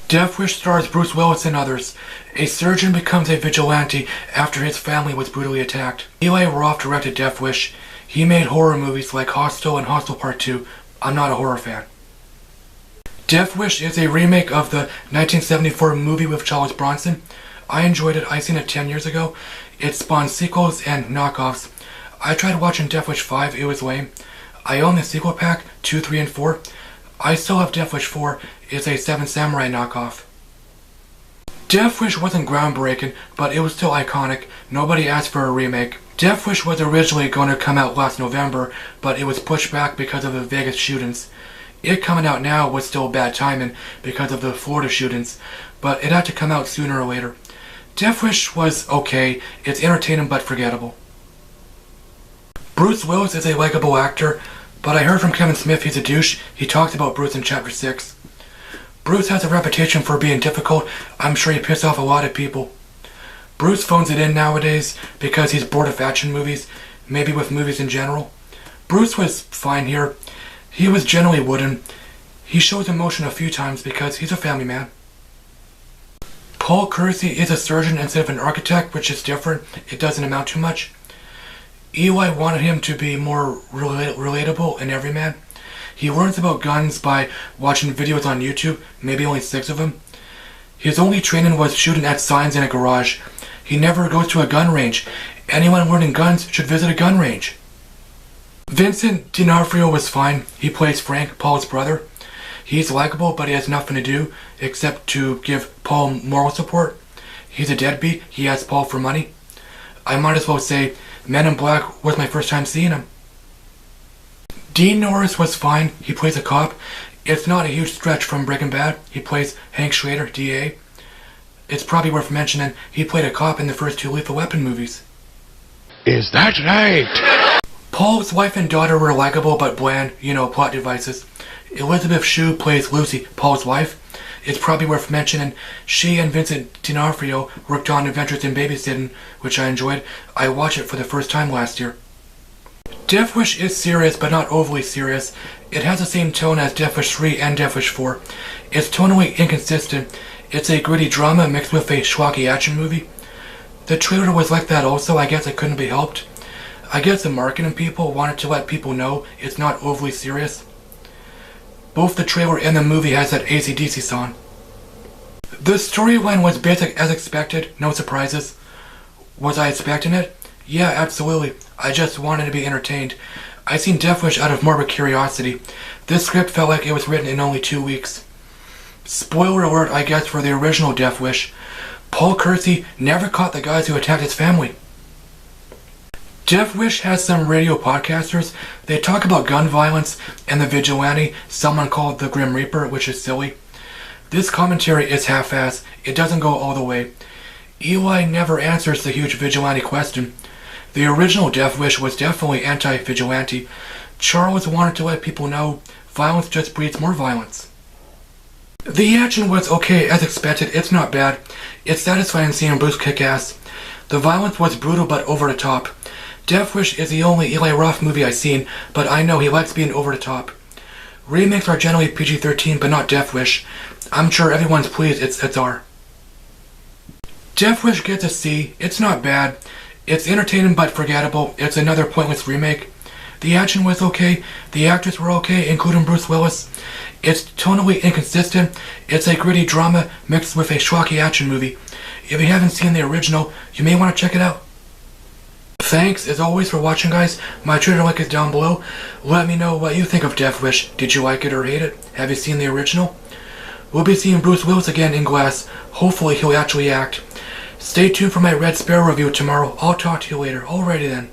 Death Wish stars Bruce Willis and others. A surgeon becomes a vigilante after his family was brutally attacked. Eli Roth directed Death Wish. He made horror movies like Hostel and Hostel Part 2. I'm not a horror fan. Death Wish is a remake of the 1974 movie with Charles Bronson. I enjoyed it. I seen it 10 years ago. It spawned sequels and knockoffs. I tried watching Death Wish 5. It was lame. I own the sequel pack, 2, 3, and 4. I still have Death Wish 4. It's a Seven Samurai knockoff. Death Wish wasn't groundbreaking, but it was still iconic. Nobody asked for a remake. Death Wish was originally going to come out last November, but it was pushed back because of the Vegas shootings. It coming out now was still bad timing because of the Florida shootings, but it had to come out sooner or later. Death Wish was okay. It's entertaining but forgettable. Bruce Willis is a likable actor, but I heard from Kevin Smith he's a douche. He talks about Bruce in Chapter 6. Bruce has a reputation for being difficult. I'm sure he pissed off a lot of people. Bruce phones it in nowadays because he's bored of action movies, maybe with movies in general. Bruce was fine here. He was generally wooden. He shows emotion a few times because he's a family man. Paul Kersey is a surgeon instead of an architect, which is different. It doesn't amount to much. Eli wanted him to be more relatable and everyman. He learns about guns by watching videos on YouTube, maybe only 6 of them. His only training was shooting at signs in a garage. He never goes to a gun range. Anyone learning guns should visit a gun range. Vincent D'Onofrio was fine. He plays Frank, Paul's brother. He's likable, but he has nothing to do except to give Paul moral support. He's a deadbeat. He asks Paul for money. I might as well say Men in Black was my first time seeing him. Dean Norris was fine. He plays a cop. It's not a huge stretch from Breaking Bad. He plays Hank Schrader, DA. It's probably worth mentioning he played a cop in the first 2 Lethal Weapon movies. Is that right? Paul's wife and daughter were likable but bland, plot devices. Elizabeth Shue plays Lucy, Paul's wife. It's probably worth mentioning she and Vincent D'Onofrio worked on Adventures in Babysitting, which I enjoyed. I watched it for the first time last year. Death Wish is serious but not overly serious. It has the same tone as Death Wish 3 and Death Wish 4. It's tonally inconsistent. It's a gritty drama mixed with a schlocky action movie. The trailer was like that also. I guess it couldn't be helped. I guess the marketing people wanted to let people know it's not overly serious. Both the trailer and the movie has that AC/DC song. The storyline was basic as expected, no surprises. Was I expecting it? Yeah, absolutely. I just wanted to be entertained. I seen Death Wish out of morbid curiosity. This script felt like it was written in only 2 weeks. Spoiler alert, I guess, for the original Death Wish. Paul Kersey never caught the guys who attacked his family. Death Wish has some radio podcasters. They talk about gun violence and the vigilante, someone called the Grim Reaper, which is silly. This commentary is half-assed. It doesn't go all the way. Eli never answers the huge vigilante question. The original Death Wish was definitely anti-vigilante. Charles wanted to let people know violence just breeds more violence. The action was okay as expected. It's not bad. It's satisfying seeing Bruce kick ass. The violence was brutal but over the top. Death Wish is the only Eli Roth movie I've seen, but I know he likes being over the top. Remakes are generally PG-13, but not Death Wish. I'm sure everyone's pleased it's R. Death Wish gets a C. It's not bad. It's entertaining but forgettable. It's another pointless remake. The action was okay. The actors were okay, including Bruce Willis. It's tonally inconsistent. It's a gritty drama mixed with a schlocky action movie. If you haven't seen the original, you may want to check it out. Thanks, as always, for watching, guys. My Twitter link is down below. Let me know what you think of Death Wish. Did you like it or hate it? Have you seen the original? We'll be seeing Bruce Willis again in Glass. Hopefully he'll actually act. Stay tuned for my Red Sparrow review tomorrow. I'll talk to you later. Alrighty then.